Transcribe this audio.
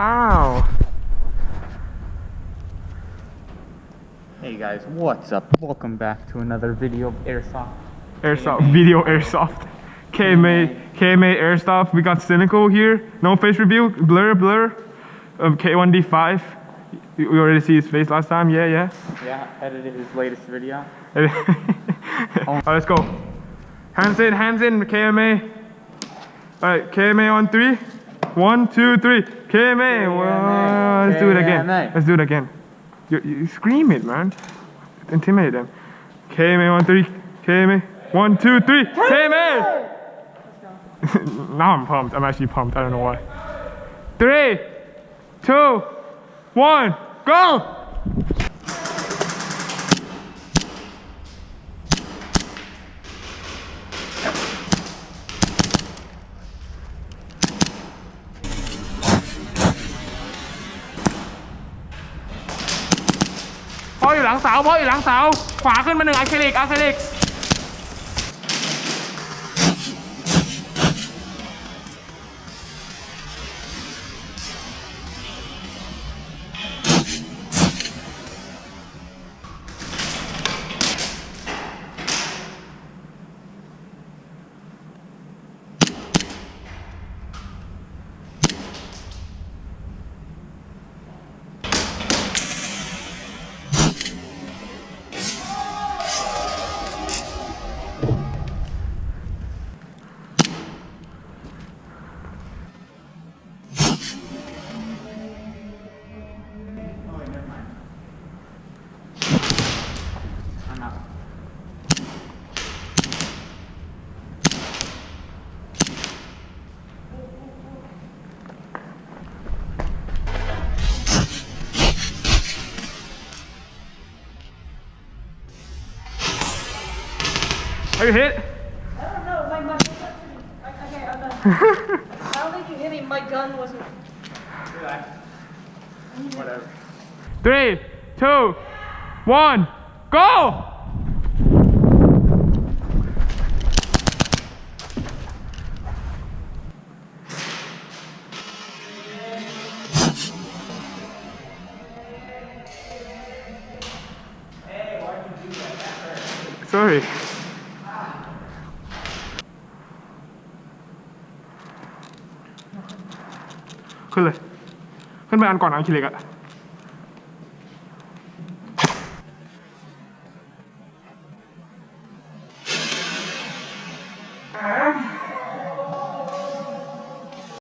อ้าว Hey guys, what's up? Welcome back to another video of Airsoft. Video Airsoft. KMA Airsoft. We got Cynical here. No face review. Blur. K1D5. You already see his face last time. Yeah. Yeah, edited his latest video. Alright, let's go. Hands in, KMA. Alright, KMA on 3. 1, 2, 3. KMA. Well, let's do it again. You scream it, man. Intimidate them. KMA on 3. KMA. 1, 2, 3. KMA. Now I'm pumped. I'm actually pumped. I don't know why. 3, 2, 1, go!พ่ออยู่หลังเสาขวาขึ้นมา1อะคริลิกAre you hit? I don't know. My gun. Okay, I'm done. I don't think you hit me. My gun wasn't. Relax. Whatever. 3, 2, 1, go! Hey, why'd you do that? That hurt. Sorry. ขึ้นไปอันก่อนอะคริลิกอะ